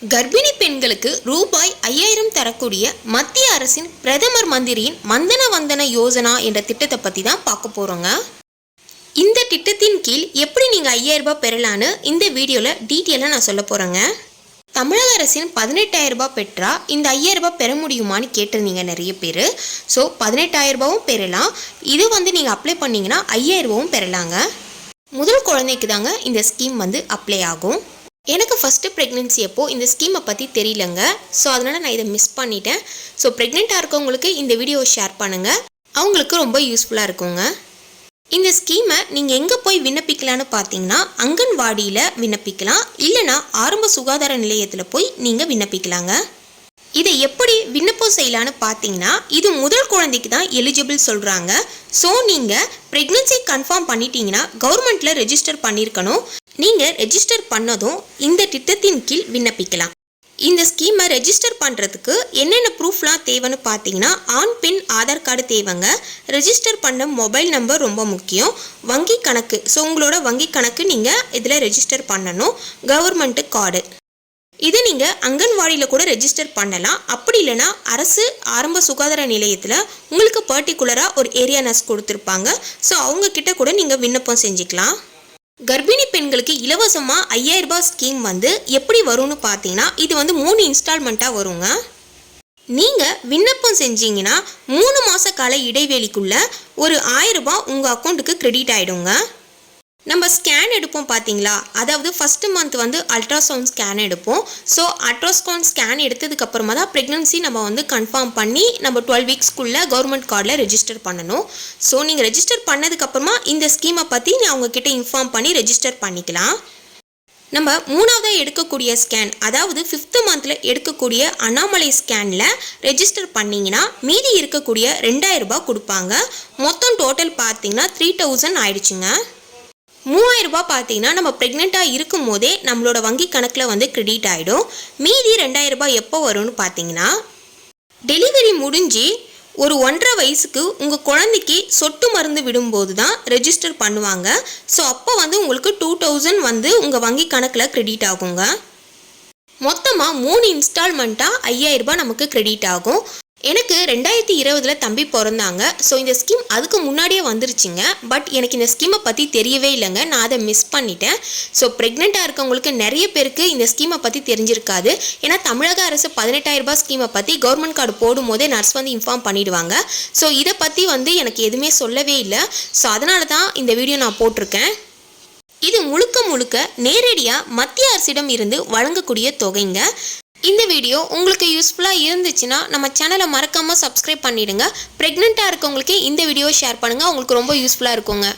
கர்ப்பிணி பெண்களுக்கு ரூபாய் 5000 தரக்கூடிய மத்திய அரசின் பிரதமர் மந்திரியின் மந்தன வந்தன யோஜனா என்ற திட்டத்தை பற்றி தான் பார்க்க போகிறோங்க. இந்த திட்டத்தின் கீழ் எப்படி நீங்கள் 5000 ரூபாய் பெறலான்னு இந்த வீடியோவில் டீட்டெயிலாக நான் சொல்ல போகிறேங்க. தமிழக அரசின் 18000 ரூபாய் பெற்றா இந்த 5000 ரூபாய் பெற முடியுமான்னு கேட்டிருந்தீங்க நிறைய பேர். ஸோ 18000 ரூபாயும் பெறலாம். இது நீங்கள் அப்ளை பண்ணிங்கன்னா 5000 ரூபாயும் பெறலாங்க. முதல் குழந்தைக்கு தாங்க இந்த ஸ்கீம் அப்ளை ஆகும். எனக்கு ஃபஸ்ட்டு ப்ரெக்னென்சி அப்போது இந்த ஸ்கீமை பற்றி தெரியலங்க. ஸோ அதனால் நான் இதை மிஸ் பண்ணிட்டேன். ஸோ ப்ரெக்னெண்ட்டாக இருக்கவங்களுக்கு இந்த வீடியோவை ஷேர் பண்ணுங்கள், அவங்களுக்கு ரொம்ப யூஸ்ஃபுல்லாக இருக்குங்க. இந்த ஸ்கீமை நீங்கள் எங்கே போய் விண்ணப்பிக்கலான்னு பார்த்தீங்கன்னா அங்கன்வாடியில் விண்ணப்பிக்கலாம், இல்லைனா ஆரம்ப சுகாதார நிலையத்தில் போய் நீங்கள் விண்ணப்பிக்கலாங்க. இதை எப்படி விண்ணப்பம் செய்யலான்னு பார்த்தீங்கன்னா இது முதல் குழந்தைக்கு தான் எலிஜிபிள் சொல்கிறாங்க. ஸோ நீங்கள் ப்ரெக்னென்சி கன்ஃபார்ம் பண்ணிட்டீங்கன்னா கவர்மெண்ட்டில் ரெஜிஸ்டர் பண்ணியிருக்கணும். நீங்கள் ரெஜிஸ்டர் பண்ணதும் இந்த திட்டத்தின் கீழ் விண்ணப்பிக்கலாம். இந்த ஸ்கீமை ரெஜிஸ்டர் பண்ணுறதுக்கு என்னென்ன ப்ரூஃப்லாம் தேவைன்னு பார்த்தீங்கன்னா ஆண் பெண் ஆதார் கார்டு தேவைங்க. ரெஜிஸ்டர் பண்ண மொபைல் நம்பர் ரொம்ப முக்கியம். வங்கி கணக்கு, ஸோ உங்களோட வங்கி கணக்கு நீங்கள் இதில் ரெஜிஸ்டர் பண்ணணும். கவர்மெண்ட்டு கார்டு, இது நீங்கள் அங்கன்வாடியில் கூட ரெஜிஸ்டர் பண்ணலாம். அப்படி இல்லைனா அரசு ஆரம்ப சுகாதார நிலையத்தில் உங்களுக்கு பர்டிகுலராக ஒரு ஏரியா நர்ஸ் கொடுத்துருப்பாங்க. ஸோ அவங்கக்கிட்ட கூட நீங்கள் விண்ணப்பம் செஞ்சுக்கலாம். கர்ப்பிணி பெண்களுக்கு இலவசமாக 5000 ரூபாய் ஸ்கீம் எப்படி வரும்னு பார்த்தீங்கன்னா இது 3 இன்ஸ்டால்மெண்ட்டாக வருங்க. நீங்கள் விண்ணப்பம் செஞ்சீங்கன்னா 3 மாத கால இடைவெளிக்குள்ளே ஒரு 1000 ரூபாய் உங்கள் அக்கௌண்ட்டுக்கு கிரெடிட் ஆகிடுங்க. நம்ம ஸ்கேன் எடுப்போம் பார்த்தீங்களா, அதாவது ஃபஸ்ட்டு மந்த் அல்ட்ராசவுண்ட் ஸ்கேன் எடுப்போம். ஸோ அல்ட்ராசவுண்ட் ஸ்கேன் எடுத்ததுக்கப்புறமா தான் ப்ரெக்னன்சி நம்ம கன்ஃபார்ம் பண்ணி நம்ம 12 வீக்ஸ்க்குள்ளே கவர்மெண்ட் கார்டில் ரெஜிஸ்டர் பண்ணணும். ஸோ நீங்கள் ரெஜிஸ்டர் பண்ணதுக்கப்புறமா இந்த ஸ்கீமை பற்றி அவங்கக்கிட்ட இன்ஃபார்ம் பண்ணி ரெஜிஸ்டர் பண்ணிக்கலாம். நம்ம 3ஆவதாக எடுக்கக்கூடிய ஸ்கேன், அதாவது 5th மந்தில் எடுக்கக்கூடிய அண்ணாமலை ஸ்கேனில் ரெஜிஸ்டர் பண்ணிங்கன்னா மீதி இருக்கக்கூடிய 2000 ரூபாய் கொடுப்பாங்க. மொத்தம் டோட்டல் பார்த்தீங்கன்னா 3000 ஆயிடுச்சுங்க. 3000 ரூபாய் பார்த்தீங்கன்னா நம்ம ப்ரெக்னெண்ட்டாக இருக்கும் போதே நம்மளோட வங்கி கணக்கில் கிரெடிட் ஆகிடும். மீதி 2000 ரூபாய் எப்போ வரும்னு பார்த்தீங்கன்னா டெலிவரி முடிஞ்சு ஒரு 1.5 வயசுக்கு உங்கள் குழந்தைக்கு சொட்டு மருந்து விடும்போது தான் ரெஜிஸ்டர் பண்ணுவாங்க. ஸோ அப்போ உங்களுக்கு 2000 உங்கள் வங்கி கணக்கில் கிரெடிட் ஆகுங்க. மொத்தமாக 3 இன்ஸ்டால்மெண்ட்டாக 5000 ரூபாய் நமக்கு கிரெடிட் ஆகும். எனக்கு 2020 தம்பி பிறந்தாங்க. ஸோ இந்த ஸ்கீம் அதுக்கு முன்னாடியே வந்துருச்சுங்க. பட் எனக்கு இந்த ஸ்கீமை பற்றி தெரியவே இல்லைங்க, நான் அதை மிஸ் பண்ணிட்டேன். ஸோ ப்ரெக்னெண்ட்டாக இருக்கவங்களுக்கு நிறைய பேருக்கு இந்த ஸ்கீமை பற்றி தெரிஞ்சிருக்காது. ஏன்னா தமிழக அரசு 18000 ரூபாய் ஸ்கீமை பற்றி கவர்மெண்ட் கார்டு போடும்போதே நர்ஸ் இன்ஃபார்ம் பண்ணிடுவாங்க. ஸோ இதை பற்றி எனக்கு எதுவுமே சொல்லவே இல்லை. ஸோ அதனால தான் இந்த வீடியோ நான் போட்டிருக்கேன். இது முழுக்க நேரடியாக மத்திய அரசிடம் இருந்து வழங்கக்கூடிய தொகைங்க. இந்த வீடியோ உங்களுக்கு யூஸ்ஃபுல்லாக இருந்துச்சுன்னா நம்ம சேனலை மறக்காமல் சப்ஸ்கிரைப் பண்ணிடுங்க. ப்ரெக்னெண்ட்டாக இருக்கவங்களுக்கு இந்த வீடியோ ஷேர் பண்ணுங்கள், உங்களுக்கு ரொம்ப யூஸ்ஃபுல்லாக இருக்குங்க.